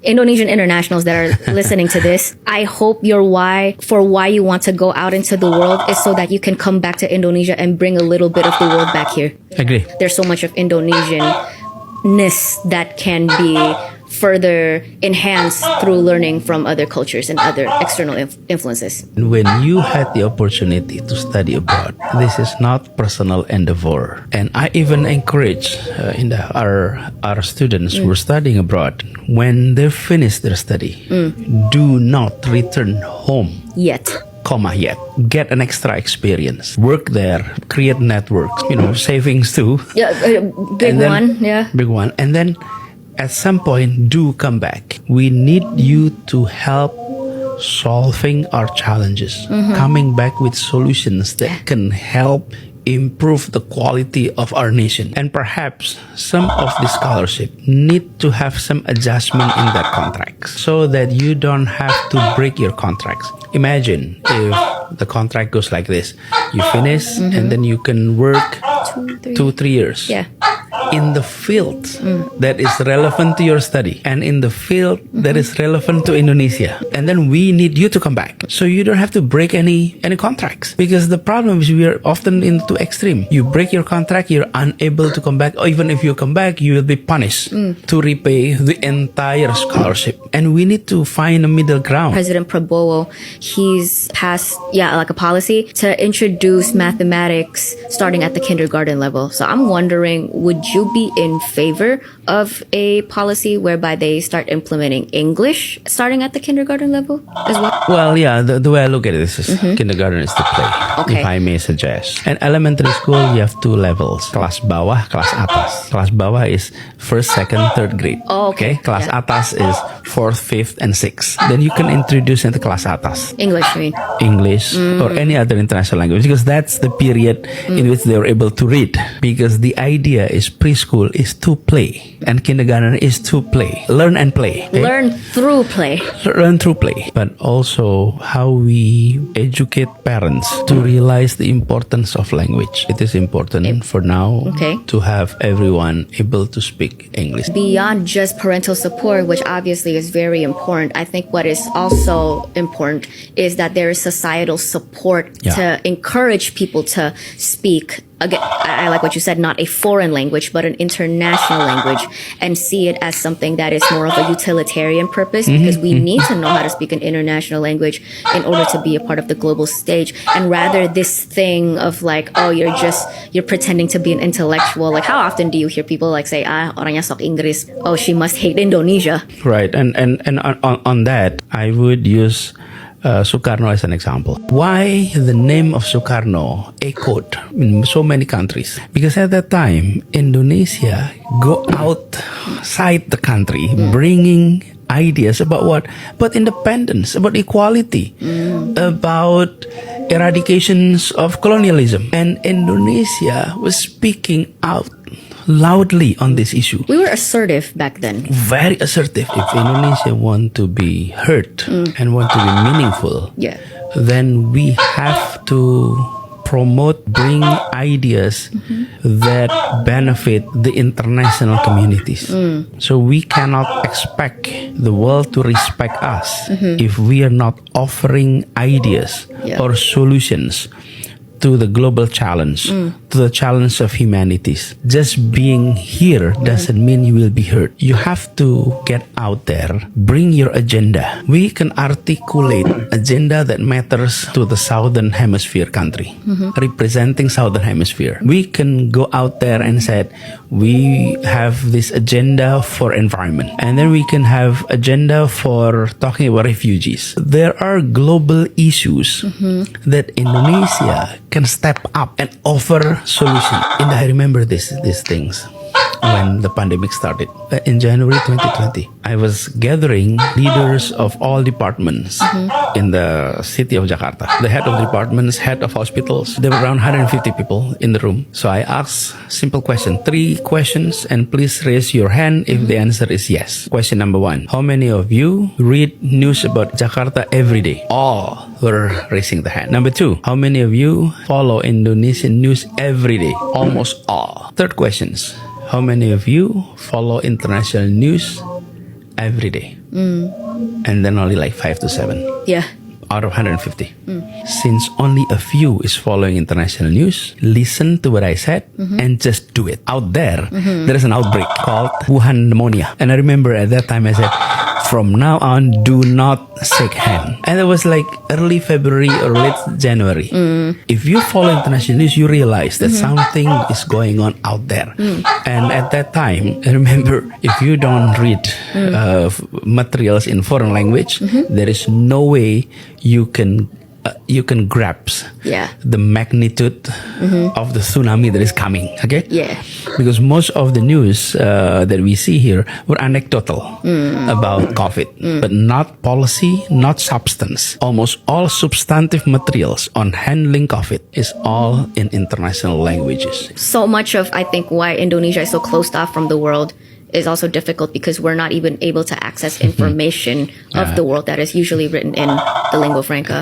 Indonesian internationals that are listening to this, I hope your why you want to go out into the world is so that you can come back to Indonesia and bring a little bit of the world back here. Agree. There's so much of Indonesian-ness that can be further enhanced through learning from other cultures and other external influences. When you had the opportunity to study abroad, this is not personal endeavor. And I even encourage our students who are studying abroad, when they finish their study, do not return home. Yet. Get an extra experience. Work there, create networks, savings too. Yeah, big one. And then at some point, do come back. We need you to help solving our challenges, coming back with solutions that can help improve the quality of our nation. And perhaps some of the scholarship need to have some adjustment in that contract so that you don't have to break your contracts. Imagine if the contract goes like this. You finish and then you can work 2-3 years. Yeah. In the field that is relevant to your study and in the field that is relevant to Indonesia. And then we need you to come back. So you don't have to break any contracts. Because the problem is we are often into extreme. You break your contract, you're unable to come back. Or even if you come back, you will be punished to repay the entire scholarship. And we need to find a middle ground. President Prabowo, he's passed, like a policy to introduce mathematics starting at the kindergarten level. So I'm wondering, would you be in favor of a policy whereby they start implementing English starting at the kindergarten level as well? Well, yeah, the way I look at it is kindergarten is the play, if I may suggest. And elementary school, you have 2 levels. Kelas bawah, kelas atas. Kelas bawah is 1st, 2nd, 3rd grade. Oh, okay. Kelas atas is 4th, 5th, and 6th. Then you can introduce into kelas atas. English, I mean. English or any other international language, because that's the period in which they were able to read. Because the idea is preschool is to play and kindergarten is to play. Learn and play. Okay? Learn through play. Learn through play. But also how we educate parents to realize the importance of language. It is important for now to have everyone able to speak English. Beyond just parental support, which obviously is very important, I think what is also important is that there is societal support to encourage people to speak. Again, I like what you said, not a foreign language, but an international language, and see it as something that is more of a utilitarian purpose, because we need to know how to speak an international language in order to be a part of the global stage. And rather this thing of like, oh, you're pretending to be an intellectual. Like, how often do you hear people like say, orangnya sok Inggris, oh, she must hate Indonesia. Right. And on that, I would use Sukarno as an example. Why the name of Sukarno echoed in so many countries? Because at that time, Indonesia go outside the country, bringing ideas about what? About independence, about equality, about eradications of colonialism. And Indonesia was speaking out loudly on this issue. We were assertive back then. Very assertive. If Indonesia want to be heard and want to be meaningful, then we have to bring ideas that benefit the international communities. So we cannot expect the world to respect us if we are not offering ideas or solutions to the global challenge, to the challenge of humanities. Just being here doesn't mean you will be heard. You have to get out there, bring your agenda. We can articulate agenda that matters to the Southern Hemisphere country, representing Southern Hemisphere. We can go out there and say, we have this agenda for environment. And then we can have agenda for talking about refugees. There are global issues that Indonesia can step up and offer solution. And I remember these things when the pandemic started. In January 2020, I was gathering leaders of all departments in the city of Jakarta. The head of departments, head of hospitals. There were around 150 people in the room. So I asked simple question, 3 questions, and please raise your hand if the answer is yes. Question number 1, how many of you read news about Jakarta every day? All were raising the hand. Number 2, how many of you follow Indonesian news every day? Almost all. Third questions, how many of you follow international news every day? and then only like 5 to 7. Yeah. Out of 150. Since only a few is following international news, listen to what I said and just do it. Out there, there is an outbreak called Wuhan pneumonia. And I remember at that time I said, from now on, do not shake hand. And it was like early February or late January. If you follow international news, you realize that something is going on out there. And at that time, I remember, if you don't read materials in foreign language, there is no way you can grasp the magnitude of the tsunami that is coming. Okay. Yeah. Because most of the news that we see here were anecdotal about COVID, but not policy, not substance. Almost all substantive materials on handling COVID is all in international languages. So much of, I think, why Indonesia is so closed off from the world is also difficult because we're not even able to access information of the world that is usually written in the lingua franca.